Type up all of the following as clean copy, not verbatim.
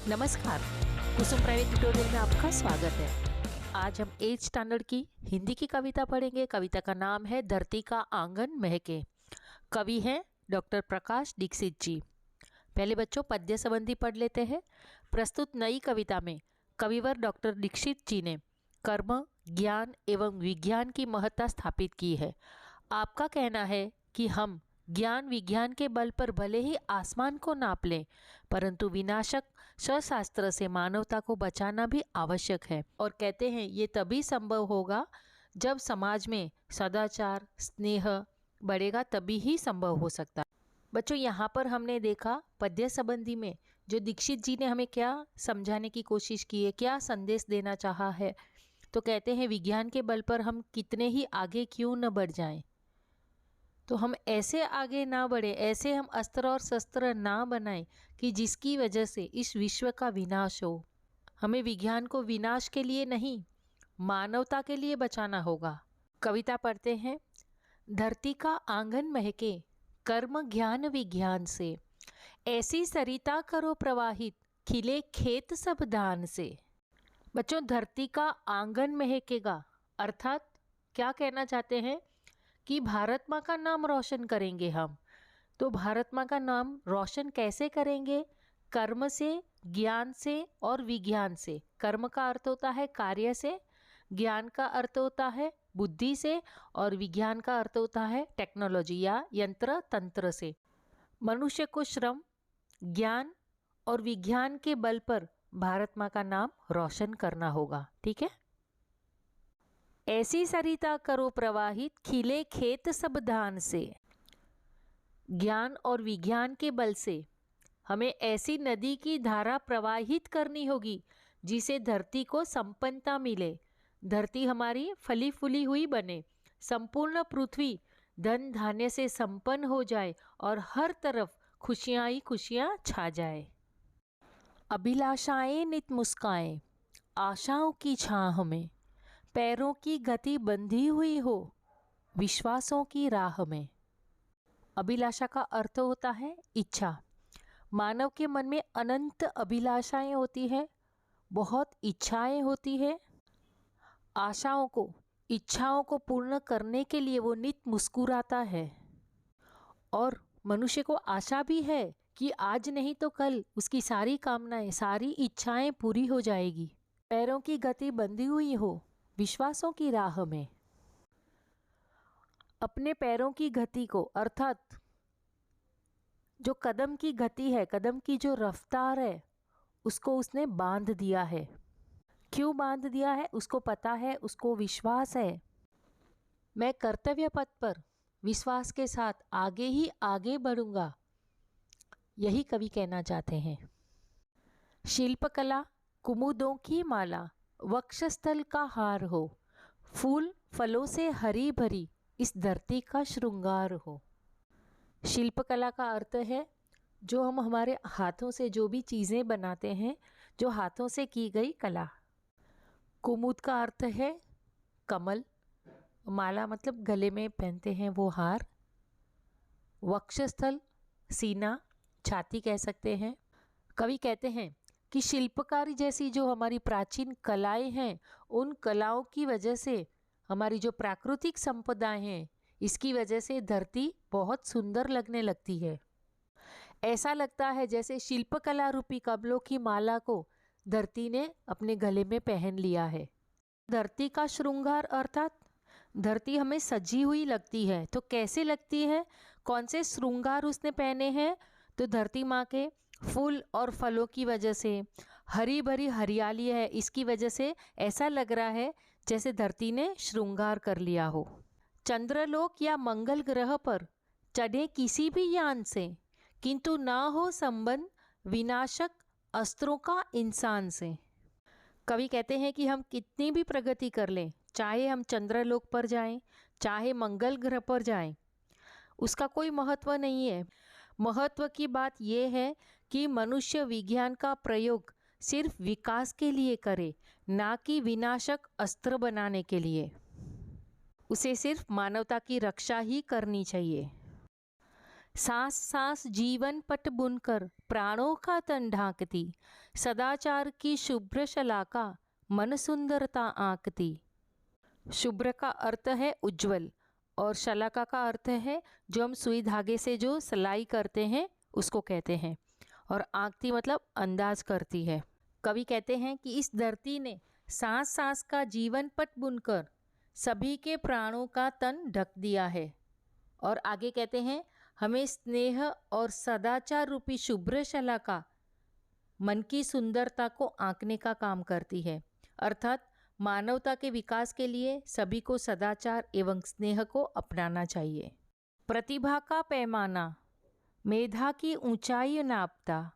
नमस्कार, कुसुम private tutorial में आपका स्वागत है। आज हम 8th स्टैंडर्ड की हिंदी की कविता पढ़ेंगे। कविता का नाम है धरती का आंगन महके। कवि हैं डॉक्टर प्रकाश दीक्षित जी। पहले बच्चों पद्य संबंधी पढ़ लेते हैं। प्रस्तुत नई कविता में कविवर डॉक्टर दीक्षित जी ने कर्म, ज्ञान एवं विज्ञान की महत्ता स्थापित की है। आपका कहना है कि हम ज्ञान विज्ञान के बल पर भले ही आसमान को नाप लें, परंतु विनाशक शस्त्र से मानवता को बचाना भी आवश्यक है। और कहते हैं ये तभी संभव होगा जब समाज में सदाचार, स्नेह बढ़ेगा, तभी ही संभव हो सकता है। बच्चों यहाँ पर हमने देखा पद्य संबंधी में जो दीक्षित जी ने हमें क्या समझाने की कोशिश की है, क्या संदेश देना चाहा है। तो कहते हैं विज्ञान के बल पर हम कितने ही आगे क्यों न बढ़ जाएं, तो हम ऐसे आगे ना बढ़े, ऐसे हम अस्त्र और शस्त्र ना बनाएं कि जिसकी वजह से इस विश्व का विनाश हो। हमें विज्ञान को विनाश के लिए नहीं, मानवता के लिए बचाना होगा। कविता पढ़ते हैं। धरती का आंगन महके कर्म ज्ञान विज्ञान से, ऐसी सरिता करो प्रवाहित खिले खेत सब धान से। बच्चों धरती का आंगन महकेगा अर्थात क्या कहना चाहते हैं कि भारत माँ का नाम रोशन करेंगे हम। तो भारत माँ का नाम रोशन कैसे करेंगे? कर्म से, ज्ञान से और विज्ञान से। कर्म का अर्थ होता है कार्य से, ज्ञान का अर्थ होता है बुद्धि से और विज्ञान का अर्थ होता है टेक्नोलॉजी या यंत्र तंत्र से। मनुष्य को श्रम, ज्ञान और विज्ञान के बल पर भारत माँ का नाम रोशन करना होगा। ठीक है। ऐसी सरिता करो प्रवाहित खिले खेत सब धान से। ज्ञान और विज्ञान के बल से हमें ऐसी नदी की धारा प्रवाहित करनी होगी जिसे धरती को संपन्नता मिले, धरती हमारी फली फूली हुई बने, संपूर्ण पृथ्वी धन धान्य से संपन्न हो जाए और हर तरफ खुशियां ही खुशियां छा जाए। अभिलाषाएं नित मुस्काएं, आशाओं की छाह में, पैरों की गति बंधी हुई हो विश्वासों की राह में। अभिलाषा का अर्थ होता है इच्छा। मानव के मन में अनंत अभिलाषाएं होती है, बहुत इच्छाएं होती है। आशाओं को, इच्छाओं को पूर्ण करने के लिए वो नित मुस्कुराता है और मनुष्य को आशा भी है कि आज नहीं तो कल उसकी सारी कामनाएं, सारी इच्छाएं पूरी हो जाएगी। पैरों की गति बंधी हुई हो विश्वासों की राह में। अपने पैरों की गति को अर्थात जो कदम की गति है, कदम की जो रफ्तार है, उसको उसने बांध दिया है। क्यों बांध दिया है? उसको पता है, उसको विश्वास है मैं कर्तव्य पथ पर विश्वास के साथ आगे ही आगे बढ़ूंगा। यही कवि कहना चाहते हैं। शिल्पकला कुमुदों की माला, वक्षस्थल का हार हो, फूल फलों से हरी भरी इस धरती का श्रृंगार हो। शिल्पकला का अर्थ है जो हम हमारे हाथों से जो भी चीज़ें बनाते हैं, जो हाथों से की गई कला। कुमुद का अर्थ है कमल, माला मतलब गले में पहनते हैं वो हार। वक्षस्थल सीना, छाती कह सकते हैं। कवि कहते हैं कि शिल्पकारी जैसी जो हमारी प्राचीन कलाएं हैं, उन कलाओं की वजह से हमारी जो प्राकृतिक संपदाएं हैं, इसकी वजह से धरती बहुत सुंदर लगने लगती है। ऐसा लगता है जैसे शिल्पकला रूपी कमलों की माला को धरती ने अपने गले में पहन लिया है। धरती का श्रृंगार अर्थात धरती हमें सजी हुई लगती है। तो कैसे लगती है? कौन से श्रृंगार उसने पहने हैं? तो धरती माँ के फूल और फलों की वजह से, हरी भरी हरियाली है, इसकी वजह से ऐसा लग रहा है जैसे धरती ने श्रृंगार कर लिया हो। चंद्रलोक या मंगल ग्रह पर चढ़े किसी भी यान से, किंतु ना हो संबंध विनाशक अस्त्रों का इंसान से। कवि कहते हैं कि हम कितनी भी प्रगति कर लें, चाहे हम चंद्रलोक पर जाएं, चाहे मंगल ग्रह पर जाएं, उसका कोई महत्व नहीं है। महत्व की बात यह है कि मनुष्य विज्ञान का प्रयोग सिर्फ विकास के लिए करे, ना कि विनाशक अस्त्र बनाने के लिए। उसे सिर्फ मानवता की रक्षा ही करनी चाहिए। सांस सांस जीवन पट बुनकर प्राणों का तन ढांकती, सदाचार की शुभ्र शलाका मन सुंदरता आंकती। शुभ्र का अर्थ है उज्जवल और शलाका का अर्थ है जो हम सुई धागे से जो सिलाई करते हैं उसको कहते हैं, और आंकती मतलब अंदाज करती है। कवि कहते हैं कि इस धरती ने सांस सांस का जीवन पट बुनकर सभी के प्राणों का तन ढक दिया है। और आगे कहते हैं हमें स्नेह और सदाचार रूपी शुभ्र शलाका मन की सुंदरता को आंकने का काम करती है। अर्थात मानवता के विकास के लिए सभी को सदाचार एवं स्नेह को अपनाना चाहिए। प्रतिभा का पैमाना मेधा की ऊंचाई नापता,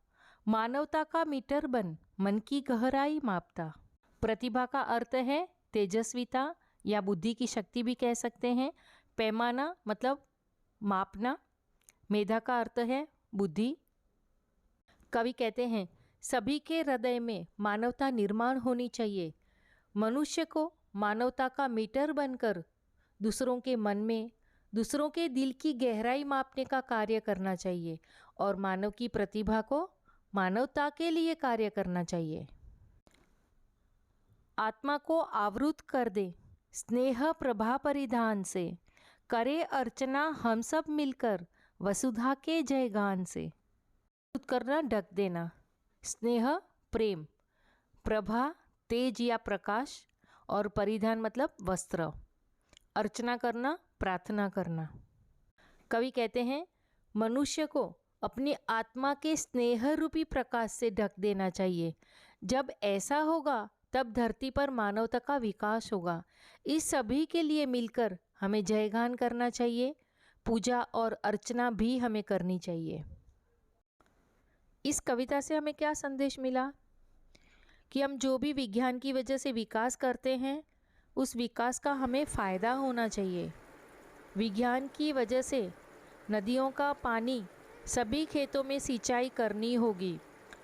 मानवता का मीटर बन मन की गहराई मापता। प्रतिभा का अर्थ है तेजस्विता या बुद्धि की शक्ति भी कह सकते हैं। पैमाना मतलब मापना। मेधा का अर्थ है बुद्धि। कवि कहते हैं सभी के हृदय में मानवता निर्माण होनी चाहिए। मनुष्य को मानवता का मीटर बनकर दूसरों के मन में, दूसरों के दिल की गहराई मापने का कार्य करना चाहिए और मानव की प्रतिभा को मानवता के लिए कार्य करना चाहिए। आत्मा को आवृत कर दे स्नेह प्रभा परिधान से, करे अर्चना हम सब मिलकर वसुधा के जयगान से। आवृत करना ढक देना, स्नेह प्रेम, प्रभा तेज या प्रकाश, और परिधान मतलब वस्त्र, अर्चना करना प्रार्थना करना। कवि कहते हैं मनुष्य को अपनी आत्मा के स्नेह रूपी प्रकाश से ढक देना चाहिए। जब ऐसा होगा तब धरती पर मानवता का विकास होगा। इस सभी के लिए मिलकर हमें जयगान करना चाहिए, पूजा और अर्चना भी हमें करनी चाहिए। इस कविता से हमें क्या संदेश मिला कि हम जो भी विज्ञान की वजह से विकास करते हैं उस विकास का हमें फ़ायदा होना चाहिए। विज्ञान की वजह से नदियों का पानी सभी खेतों में सिंचाई करनी होगी।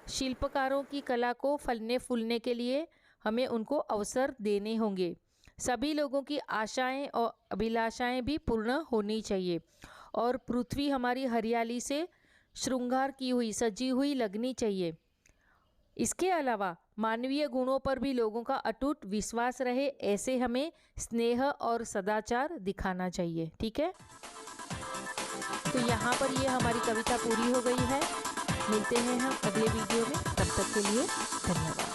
शिल्पकारों की कला को फलने फूलने के लिए हमें उनको अवसर देने होंगे। सभी लोगों की आशाएं और अभिलाषाएं भी पूर्ण होनी चाहिए और पृथ्वी हमारी हरियाली से श्रृंगार की हुई सजी हुई लगनी चाहिए। इसके अलावा मानवीय गुणों पर भी लोगों का अटूट विश्वास रहे, ऐसे हमें स्नेह और सदाचार दिखाना चाहिए। ठीक है, तो यहाँ पर ये हमारी कविता पूरी हो गई है। मिलते हैं हम अगले वीडियो में, तब तक के लिए धन्यवाद।